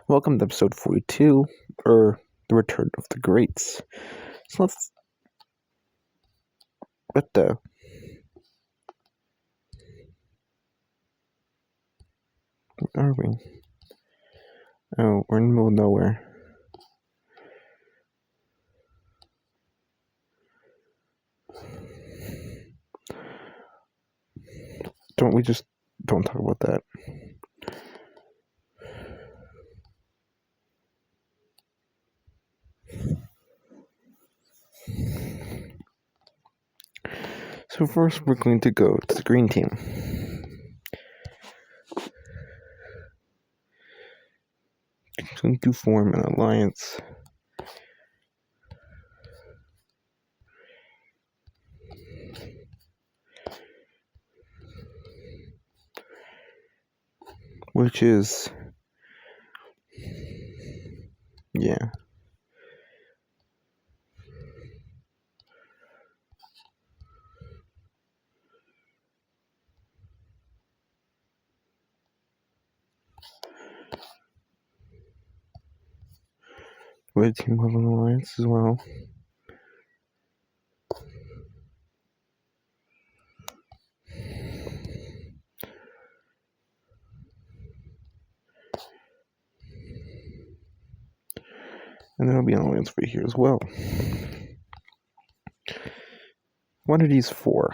Welcome to episode 42, or The Return of the Greats. So what where are we? Oh, we're in the middle of nowhere. Don't talk about that. So first we're going to go to the green team. It's going to form an alliance. Which is, yeah. Red team have an alliance as well. And there'll be an alliance for here as well. What are these for?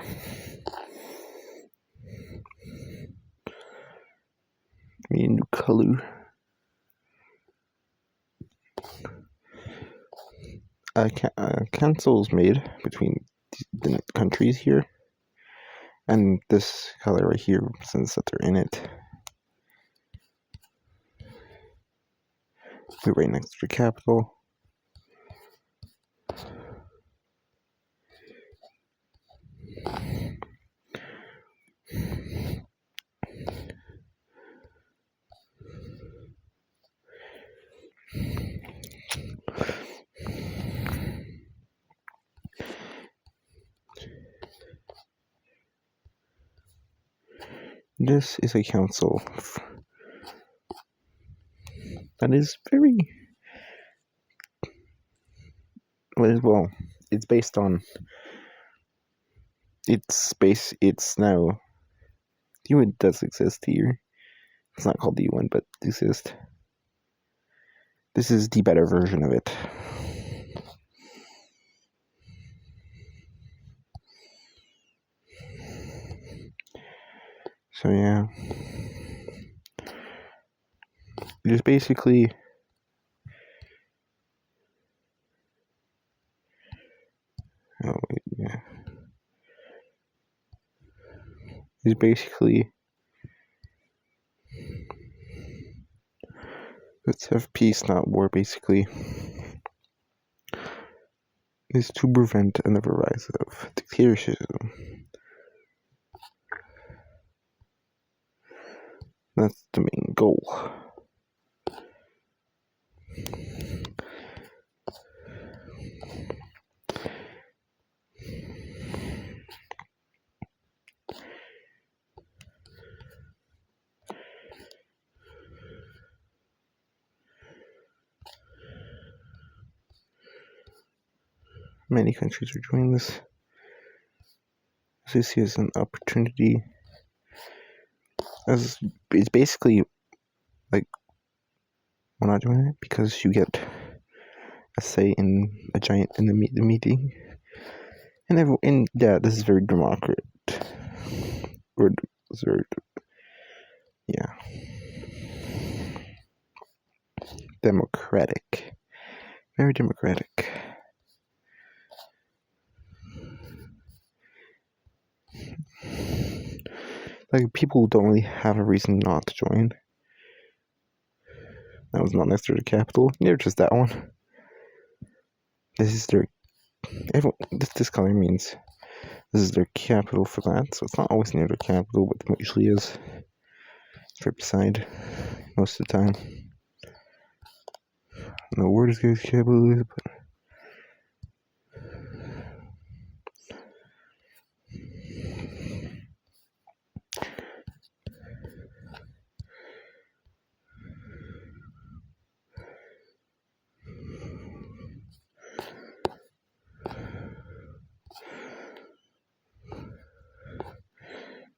Need a new color. Councils made between the countries here, and this color right here represents that they're in it. We're right next to the capital. This is a council that is very well. It's based on it's now the UN does exist here. It's not called the UN, but it exists. This is the better version of it. So yeah, it is basically it's basically let's have peace, not war. Basically, is to prevent another rise of dictatorship. That's the main goal. Many countries are doing this. This is an opportunity. As it's basically like we're not doing it because you get a say in the meeting, and yeah, this is very democratic. Democratic, very democratic. Like people don't really have a reason not to join. That was not next to the capital. Near just that one. This is their. This color means this is their capital for that. So it's not always near the capital, but it usually is. It's right beside most of the time. I don't know where this guy's capital is, but.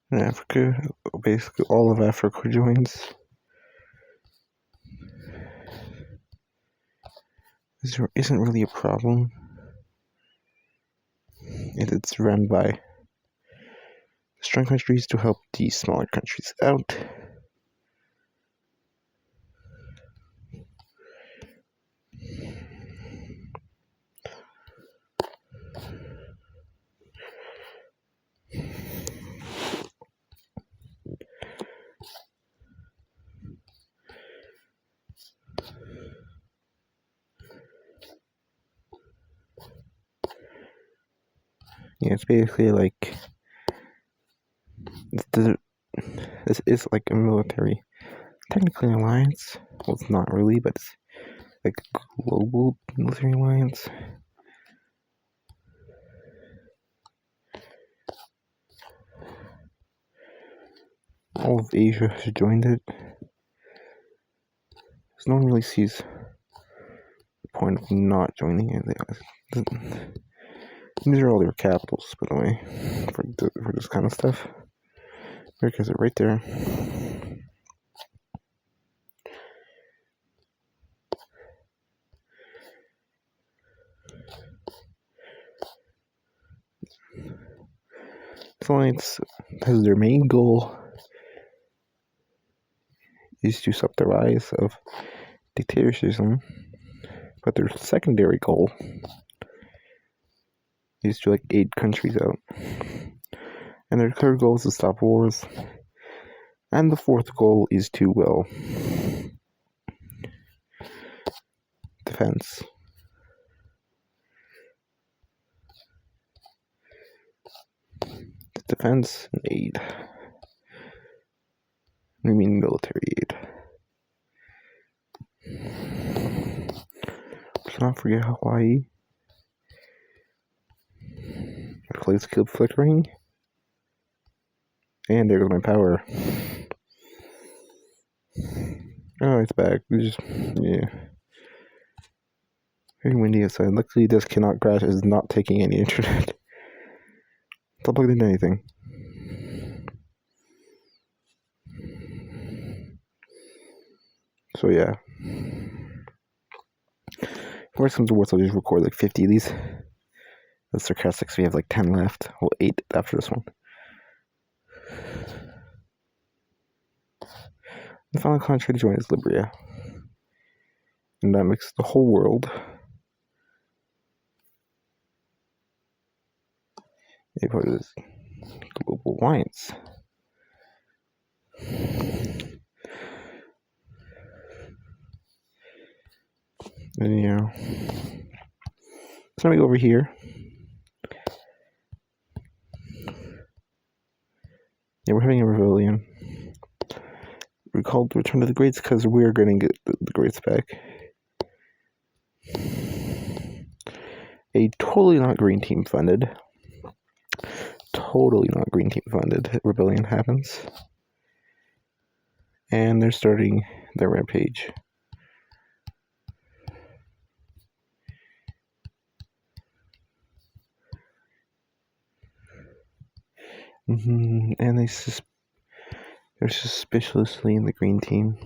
And Africa, basically all of Africa joins. There isn't really a problem. It's run by strong countries to help the smaller countries out. Yeah, it's basically like this is like a military, technically alliance. Well, it's not really, but it's like a global military alliance. All of Asia has joined it. No one really sees the point of not joining it. These are all their capitals, by the way, for this kind of stuff. America's right there. This alliance has their main goal is to stop the rise of dictatorships, but their secondary goal is to aid countries out, and their third goal is to stop wars, and the fourth goal is to defense. Defense and aid. I mean military aid. Let's not forget Hawaii. The lights keep flickering. And there goes my power. Oh, it's back. Yeah. Very windy outside. Luckily, this cannot crash. It's not taking any internet. It's not plugged into anything. So yeah. Worst comes to worst, I'll just record like 50 of these. That's sarcastic, so we have like 10 left. Well, 8 after this one. The final country to join is Libya. And that makes the whole world a part of this global alliance. And yeah. So let me go over here. Yeah, we're having a rebellion. We're called Return to the Greats because we're going to get the Greats back. A totally not Green Team funded rebellion happens. And they're starting their rampage. And they're suspiciously in the Green Team.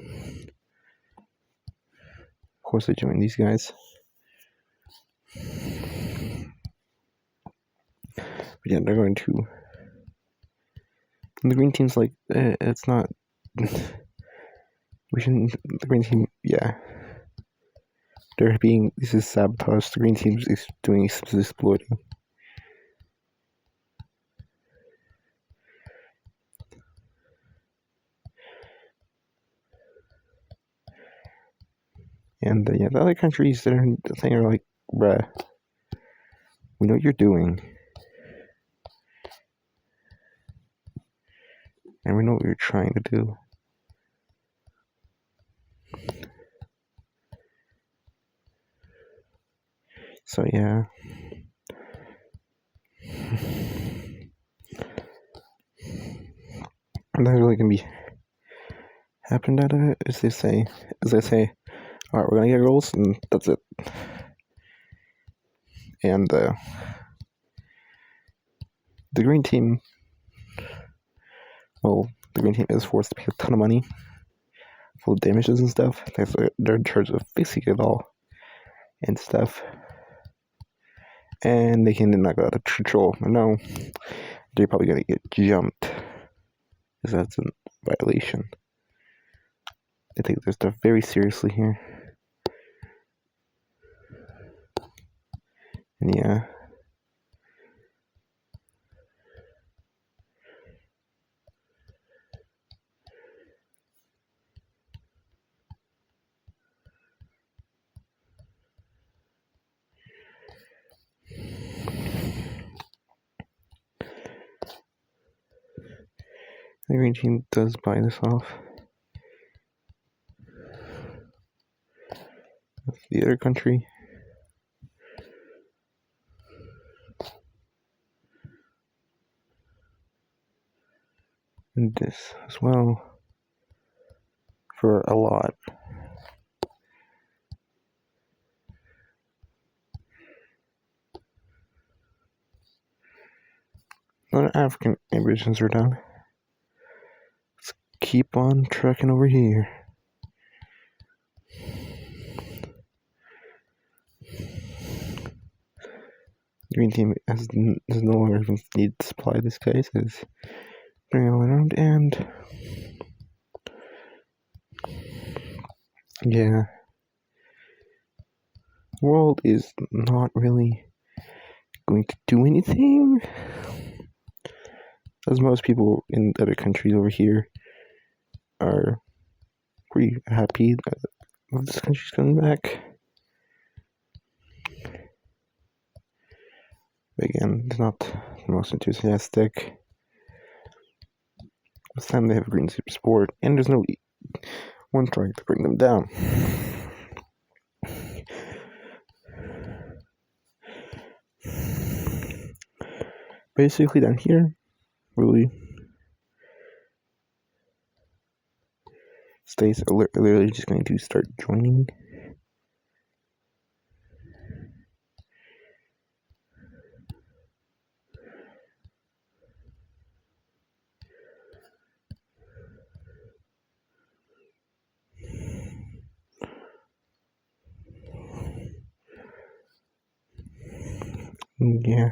Of course, they joined these guys. But yeah, they're going to. And the Green Team's like, it's not. We shouldn't. The Green Team, yeah. This is sabotage. The Green Team is doing exploiting. And yeah, the other countries that are like, bruh, we know what you're doing. And we know what you're trying to do. So yeah. And that's really gonna be happened out of it, as they say, alright, we're gonna get goals and that's it. And the Green Team well, the green team is forced to pay a ton of money for damages and stuff. They're in charge of fixing it all and stuff. And they can not go out of control. No, they're probably gonna get jumped because that's a violation. They take their stuff very seriously here. And yeah. The green team does buy this off. The other country. And this as well. For a lot. The African ambitions are done. Let's keep on trucking over here. The green team does no longer even need to supply this guy, so it's going all around, and yeah, the world is not really going to do anything, as most people in other countries over here are pretty happy that this country's coming back. Again, it's not the most enthusiastic. This time they have green super support, and there's no one trying to bring them down. Basically, down here, really, states are literally just going to start joining. Yeah,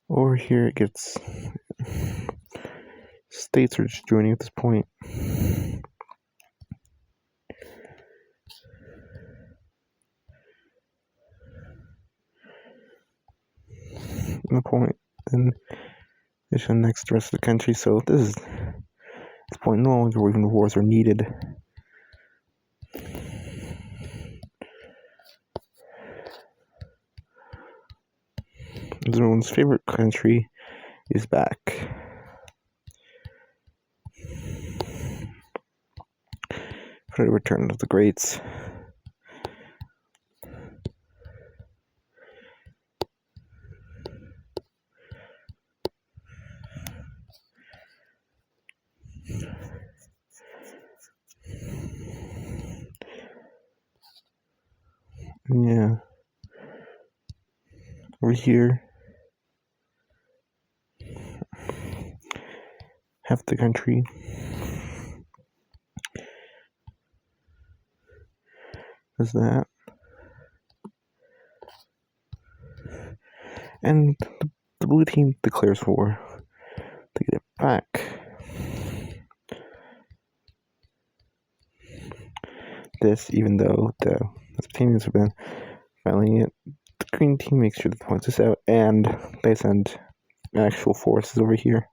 over here it gets states are just joining at this point. The point, and they should annex the rest of the country. So this point no longer even wars are needed. Everyone's favorite country is back. For the return of the greats. Yeah. Over here, half the country is that. And the blue team declares war to get it back. This, even though the teams have been filing it, the green team makes sure to point this out, and they send actual forces over here.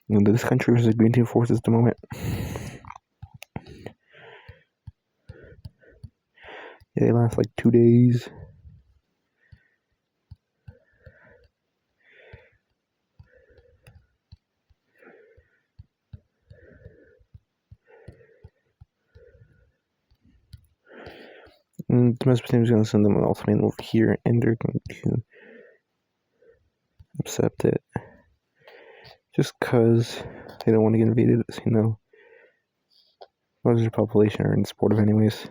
And this country is the green team forces at the moment. Yeah, they last like 2 days. And the Mesopotamians are going to send them an ultimatum over here, and they're going to accept it. Just because they don't want to get invaded, as you know. Most of their population are in supportive anyways.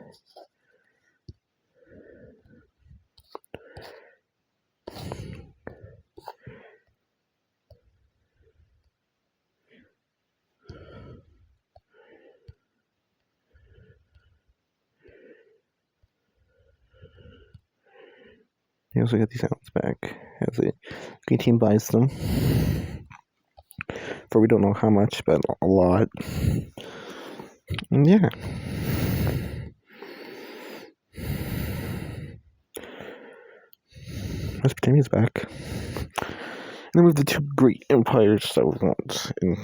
We also get these islands back as the green team buys them. For we don't know how much, but a lot. And yeah. Mesopotamia's back. And then we have the two great empires that were once in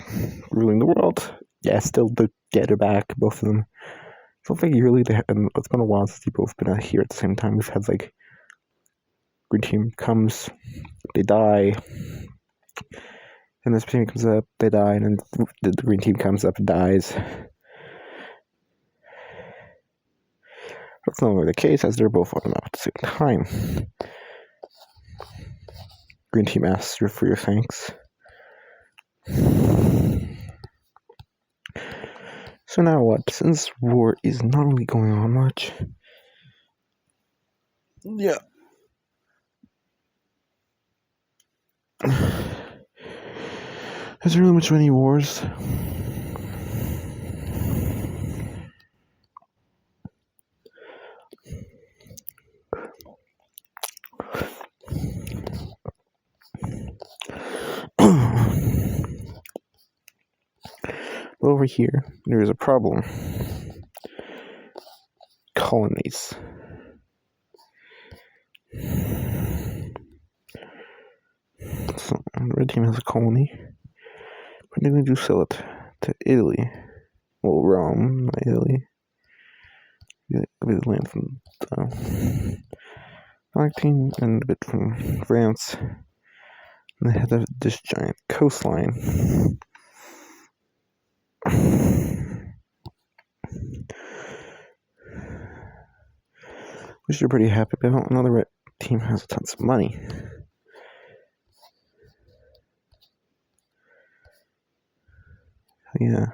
ruling the world. Yeah, still they're back, both of them. So I think yearly, and it's been a while since they've both been out here at the same time. We've had like green team comes, they die, and this team comes up, they die, and then the green team comes up and dies. That's no longer the case, as they're both on the map at the same time. Green team asks you for your thanks. So now what? Since war is not really going on much. Yeah. Is there really much of any wars? Over here, there is a problem. Colonies. So, the red team has a colony. But they're going to sell it to Italy. Well, Rome, not Italy. A bit of land from the black team and a bit from France. And they have this giant coastline. Which they're pretty happy about. Another red team has tons of money. Yeah.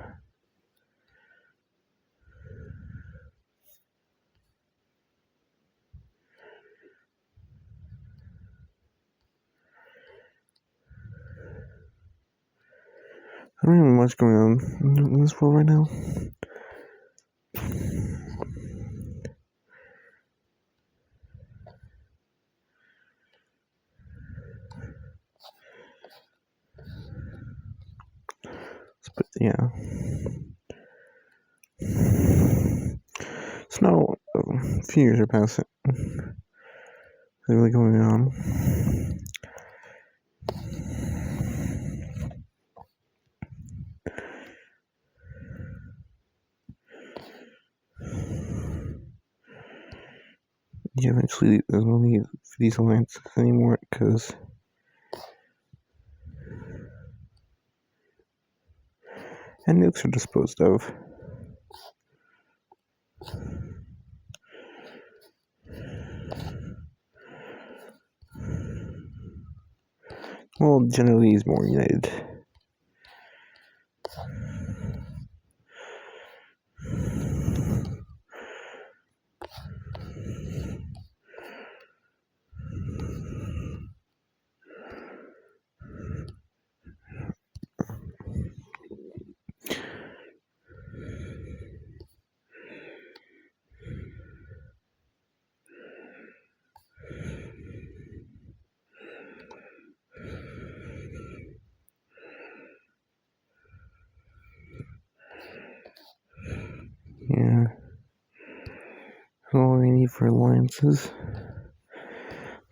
I don't have much going on in this world right now. But yeah. So now a few years are passing. What's really going on? Yeah, eventually there's no need for these alliances anymore because and nukes are disposed of. Well, generally is more united. Yeah. That's all we need for alliances.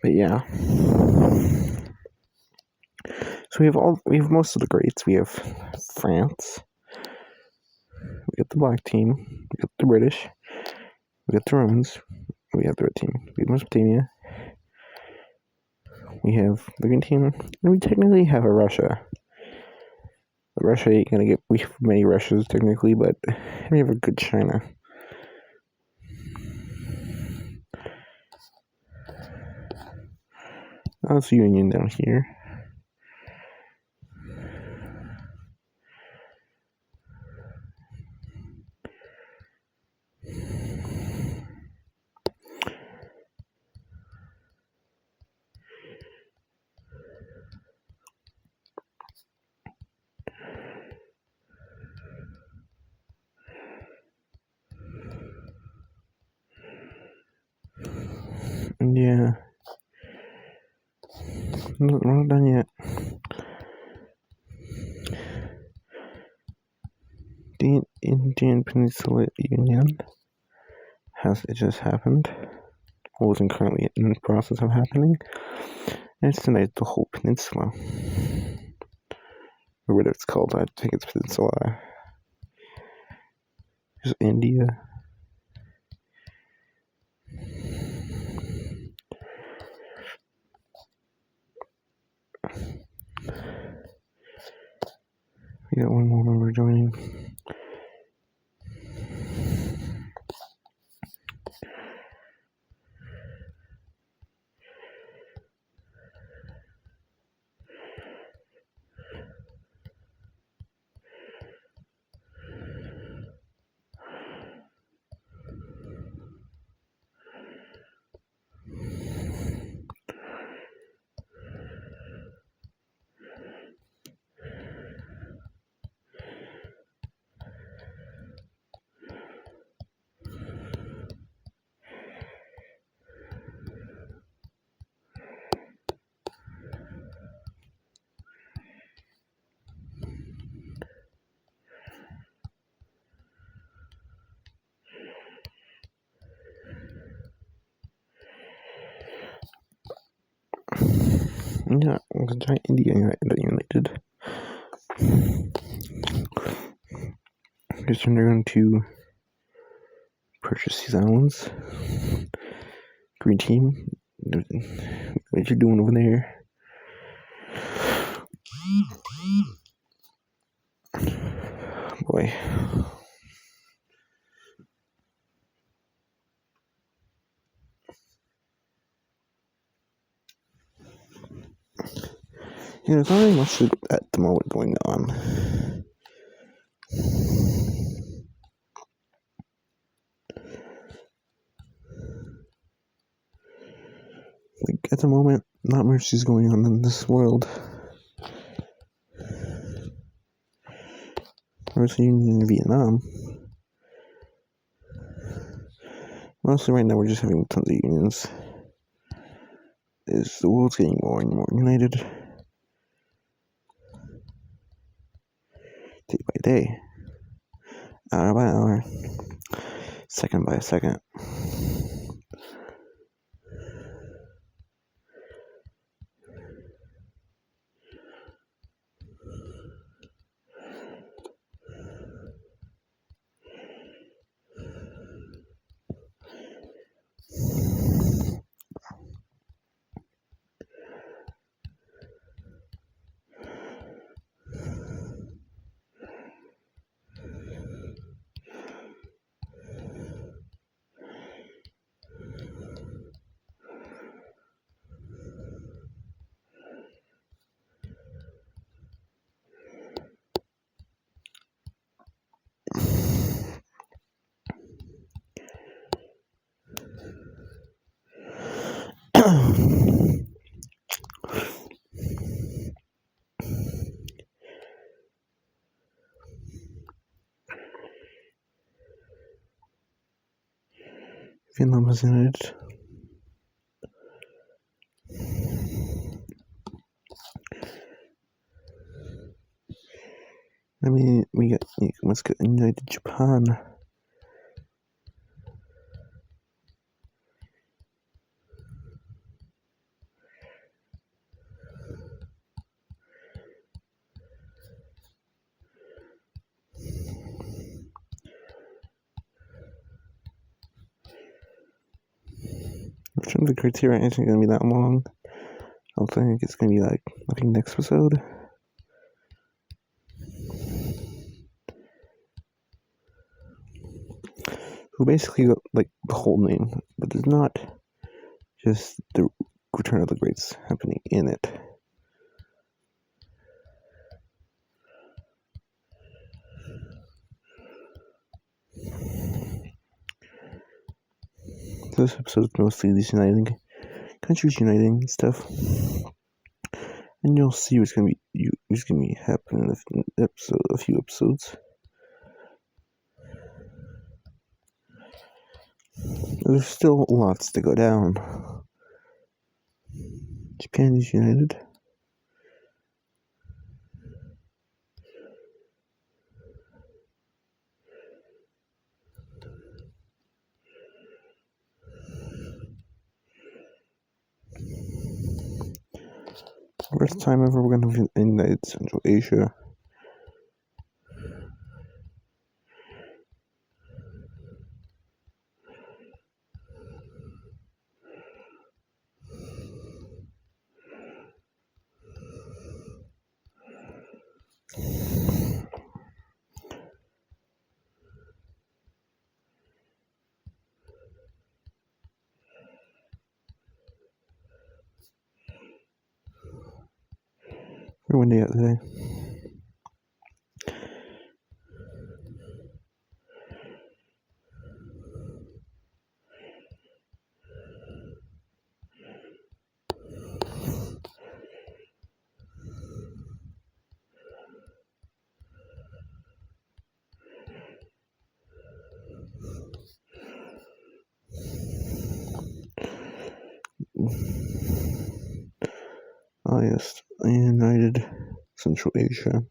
But yeah. So we have most of the greats. We have France. We got the black team. We got the British. We got the Romans. We have the red team. We have Mesopotamia. We have the green team. And we technically have a Russia. Russia ain't gonna get we have many Russias technically, but we have a good China. That's Union down here. Yeah. we're not done yet. The Indian Peninsula Union it just happened. Or wasn't currently in the process of happening. And it's tonight the whole peninsula. Or whatever it's called, I think it's peninsula. There's India. We got one more member joining. Yeah, the giant India United. Because they're going to purchase these islands. Green team, what you doing over there? Boy. There's not really much at the moment going on. Like, at the moment, not much is going on in this world. There's a union in Vietnam. Mostly right now we're just having tons of unions. The world's getting more and more united. Day by day. Hour by hour. Second by second. Vietnam is united. I mean, let's get United Japan. I'm sure the criteria isn't going to be that long. I think it's going to be like, I think next episode. So basically, like the whole name, but there's not just the Return of the Greats happening in it. This episode is mostly these countries uniting stuff, and you'll see what's gonna be happening in a few episodes. There's still lots to go down. Japan is united. First time ever we're going to invade Central Asia. Very windy out today. Ah, yes, United Central Asia.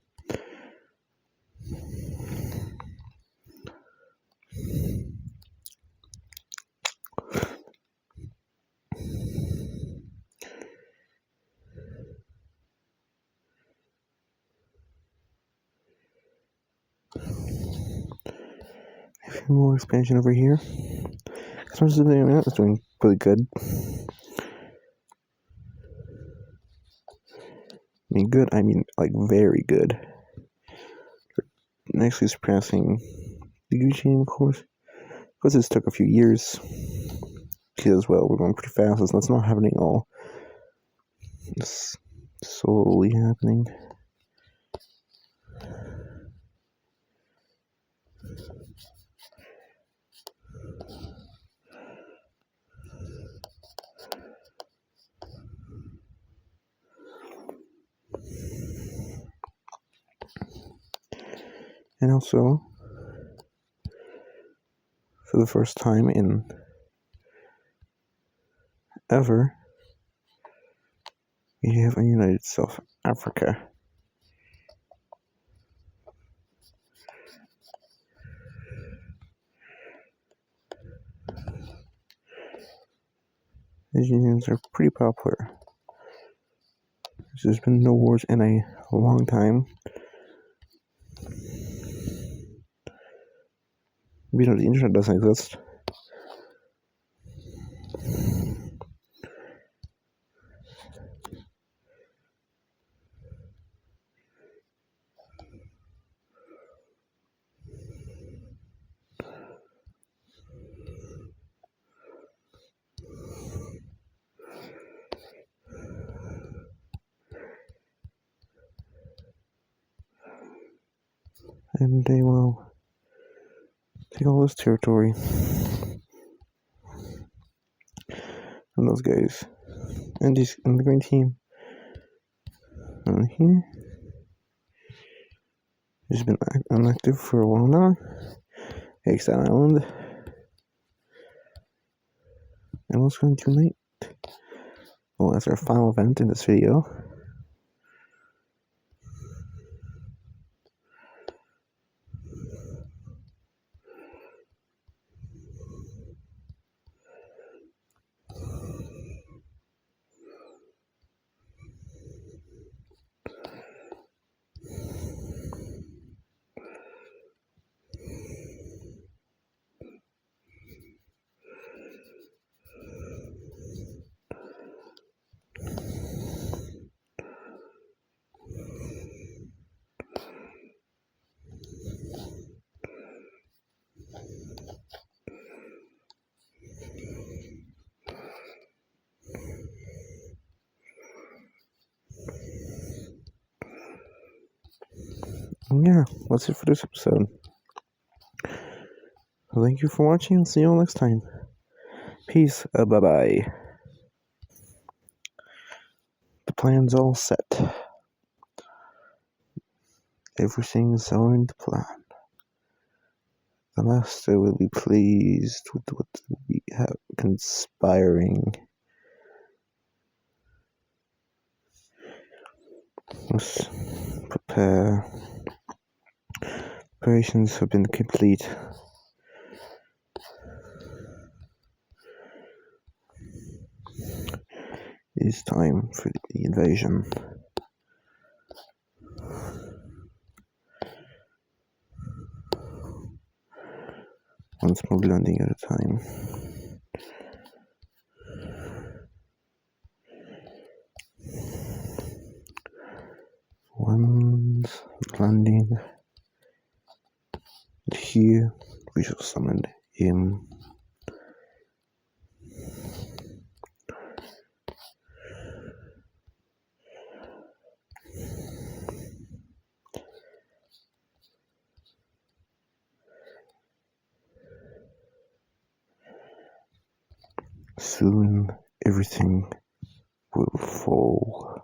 A few more expansion over here. Customers is doing pretty good. I mean, good, I mean, like, very good. Nicely surpassing the Gucci, of course. Because this took a few years. Because, well, we're going pretty fast. It's not happening all. It's slowly happening. And also, for the first time in ever, we have a united South Africa. These unions are pretty popular. There's been no wars in a long time. The internet doesn't exist. And they will take all this territory from those guys. And the green team on here has been inactive for a while now. Takes that island. And what's going to tonight? Well, that's our final event in this video. Yeah, that's it for this episode. Thank you for watching. I'll see you all next time. Peace. Bye-bye. The plan's all set. Everything's going to plan. The master will be pleased with what we have conspiring. Let's prepare. Preparations have been complete. It is time for the invasion. one smooth landing at a time. One landing here, we shall summon him. Soon everything will fall.